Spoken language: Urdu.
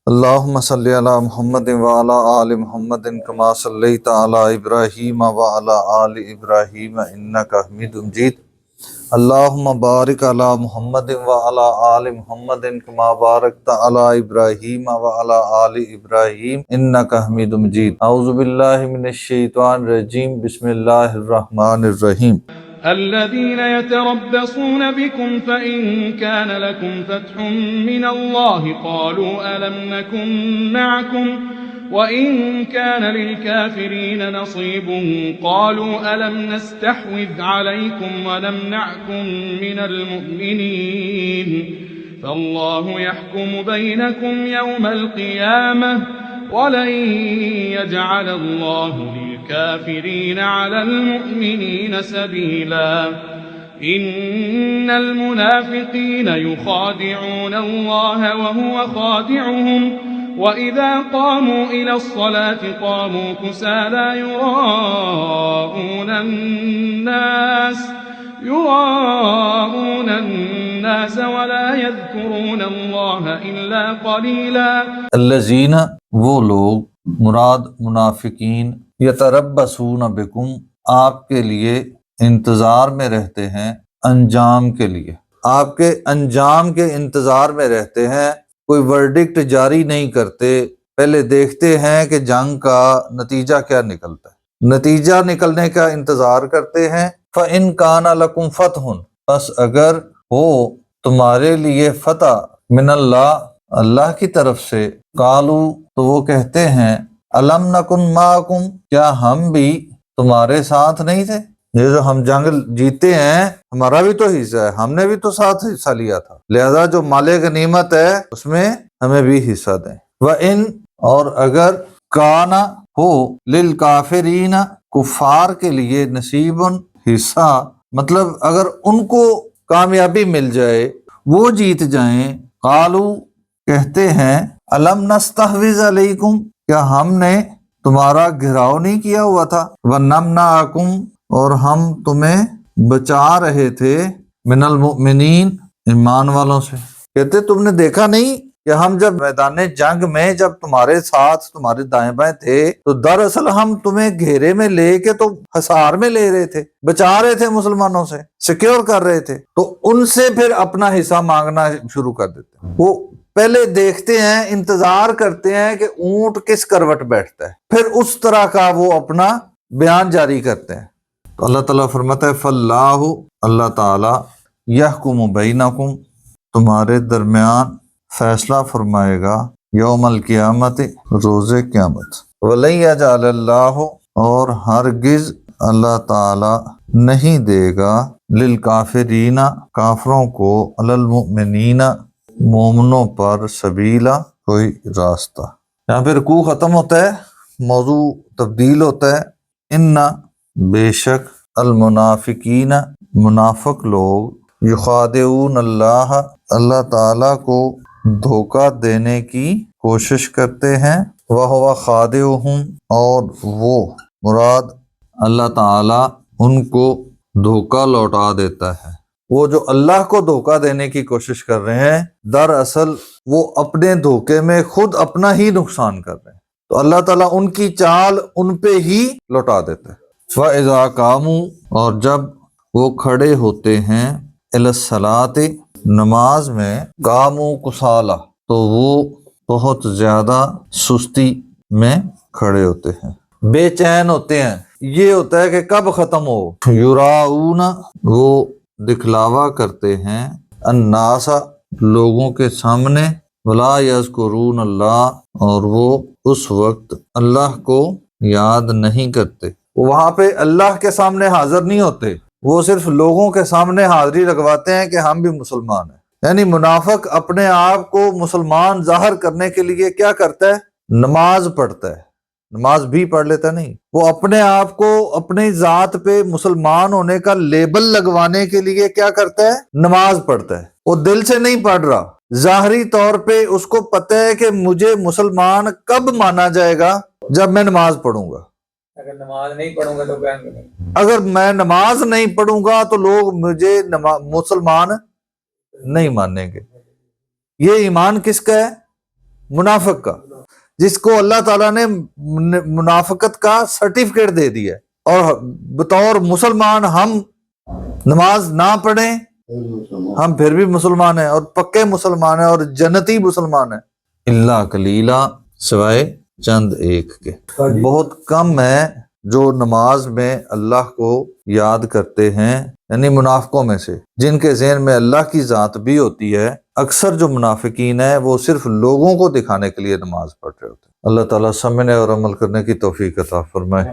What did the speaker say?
اللہم صلی علی محمد وعلی آل محمد کما صلیت علی ابراہیم وعلی آل ابراہیم انک حمید مجید۔ اللہم بارک علی محمد وعلی آل محمد کما بارکت علی ابراہیم وعلی آل ابراہیم انک حمید مجید۔ اعوذ باللہ من الشیطان الرجیم، بسم اللہ الرحمن الرحیم۔ الذين يتربصون بكم فإن كان لكم فتح من الله قالوا ألم نكن معكم وإن كان للكافرين نصيب قالوا ألم نستحوذ عليكم ونمنعكم من المؤمنين فالله يحكم بينكم يوم القيامة ولن يجعل الله للكافرين على المؤمنين سبيلا إن المنافقين يخادعون الله وهو خادعهم وإذا قاموا إلى الصلاة قاموا كسالى يراءون الناس ولا يذكرون الله إلا قليلا۔ الذین، وہ لوگ، مراد منافقین، یتربصون بکم، آپ کے لیے انتظار میں رہتے ہیں، انجام کے لیے، آپ کے انجام کے انتظار میں رہتے ہیں، کوئی ورڈکٹ جاری نہیں کرتے، پہلے دیکھتے ہیں کہ جنگ کا نتیجہ کیا نکلتا ہے، نتیجہ نکلنے کا انتظار کرتے ہیں۔ فَإِن كَانَ لَكُمْ فَتْحٌ، پس اگر ہو تمہارے لیے فتح، من اللہ کی طرف سے، قالو، تو وہ کہتے ہیں، الم نکن معکم، کیا ہم بھی تمہارے ساتھ نہیں تھے؟ یہ جو ہم جنگ جیتے ہیں ہمارا بھی تو حصہ ہے، ہم نے بھی تو ساتھ حصہ لیا تھا، لہذا جو مال غنیمت ہے اس میں ہمیں بھی حصہ دیں۔ وَإِن، اور اگر، کانا، ہو، للکافرین، کفار کے لیے، نصیب، حصہ، مطلب اگر ان کو کامیابی مل جائے، وہ جیت جائیں، قالو، کہتے ہیں، الم نستحوذ علیکم، کیا ہم نے تمہارا گھراؤ نہیں کیا ہوا تھا، ونمنعکم، اور ہم تمہیں بچا رہے تھے، من المؤمنین، ایمان والوں سے۔ کہتے تم نے دیکھا نہیں کہ ہم جب میدان جنگ میں جب تمہارے ساتھ تمہارے دائیں بائیں تھے تو دراصل ہم تمہیں گھیرے میں لے کے تو حصار میں لے رہے تھے، بچا رہے تھے، مسلمانوں سے سیکیور کر رہے تھے، تو ان سے پھر اپنا حصہ مانگنا شروع کر دیتے ہیں۔ وہ پہلے دیکھتے ہیں، انتظار کرتے ہیں کہ اونٹ کس کروٹ بیٹھتا ہے، پھر اس طرح کا وہ اپنا بیان جاری کرتے ہیں۔ تو اللہ تعالیٰ فرماتا ہے، فاللہ، اللہ تعالیٰ، یحکم بینکم، تمہارے درمیان فیصلہ فرمائے گا، یوم القیامت، روز قیامت، وَلَن یجعل اللہ، اور ہرگز اللہ تعالیٰ نہیں دے گا، للکافرین، کافروں کو، علی المؤمنین، مومنوں پر، سبیلا، کوئی راستہ۔ یہاں پہ رکوع ختم ہوتا ہے، موضوع تبدیل ہوتا ہے۔ ان، بے شک، المنافقین، منافق لوگ، یخادعون اللہ، اللہ تعالیٰ کو دھوکہ دینے کی کوشش کرتے ہیں، وَهُوَ خَادِعُهُمْ، اور وہ مراد اللہ تعالیٰ ان کو دھوکہ لوٹا دیتا ہے۔ وہ جو اللہ کو دھوکہ دینے کی کوشش کر رہے ہیں، دراصل وہ اپنے دھوکے میں خود اپنا ہی نقصان کر رہے ہیں، تو اللہ تعالیٰ ان کی چال ان پہ ہی لوٹا دیتا ہے۔ وَإِذَا قَامُوا، اور جب وہ کھڑے ہوتے ہیں، إِلَى الصَّلَاةِ، نماز میں، قاموا کسالى، تو وہ بہت زیادہ سستی میں کھڑے ہوتے ہیں، بے چین ہوتے ہیں، یہ ہوتا ہے کہ کب ختم ہو۔ یراؤون، وہ دکھلاوا کرتے ہیں، الناس، لوگوں کے سامنے، ولا یذکرون اللہ، اور وہ اس وقت اللہ کو یاد نہیں کرتے۔ وہاں پہ اللہ کے سامنے حاضر نہیں ہوتے، وہ صرف لوگوں کے سامنے حاضری لگواتے ہیں کہ ہم بھی مسلمان ہیں۔ یعنی منافق اپنے آپ کو مسلمان ظاہر کرنے کے لیے کیا کرتا ہے؟ نماز پڑھتا ہے، نماز بھی پڑھ لیتا نہیں، وہ اپنے آپ کو اپنی ذات پہ مسلمان ہونے کا لیبل لگوانے کے لیے کیا کرتا ہے؟ نماز پڑھتا ہے۔ وہ دل سے نہیں پڑھ رہا، ظاہری طور پہ اس کو پتہ ہے کہ مجھے مسلمان کب مانا جائے گا؟ جب میں نماز پڑھوں گا۔ اگر نماز نہیں پڑھوں گا تو اگر میں نماز نہیں پڑھوں گا تو لوگ مجھے مسلمان نہیں مانیں گے۔ یہ ایمان کس کا ہے؟ منافق کا، جس کو اللہ تعالیٰ نے منافقت کا سرٹیفکیٹ دے دیا ہے، اور بطور مسلمان ہم نماز نہ پڑھیں ہم پھر بھی مسلمان ہیں، اور پکے مسلمان ہیں، اور جنتی مسلمان ہیں۔ اللہ قلیلا، سوائے چند ایک کے، بہت کم ہے جو نماز میں اللہ کو یاد کرتے ہیں، یعنی منافقوں میں سے جن کے ذہن میں اللہ کی ذات بھی ہوتی ہے۔ اکثر جو منافقین ہیں وہ صرف لوگوں کو دکھانے کے لیے نماز پڑھ رہے ہوتے ہیں۔ اللہ تعالیٰ سمجھنے اور عمل کرنے کی توفیق عطا فرمائے۔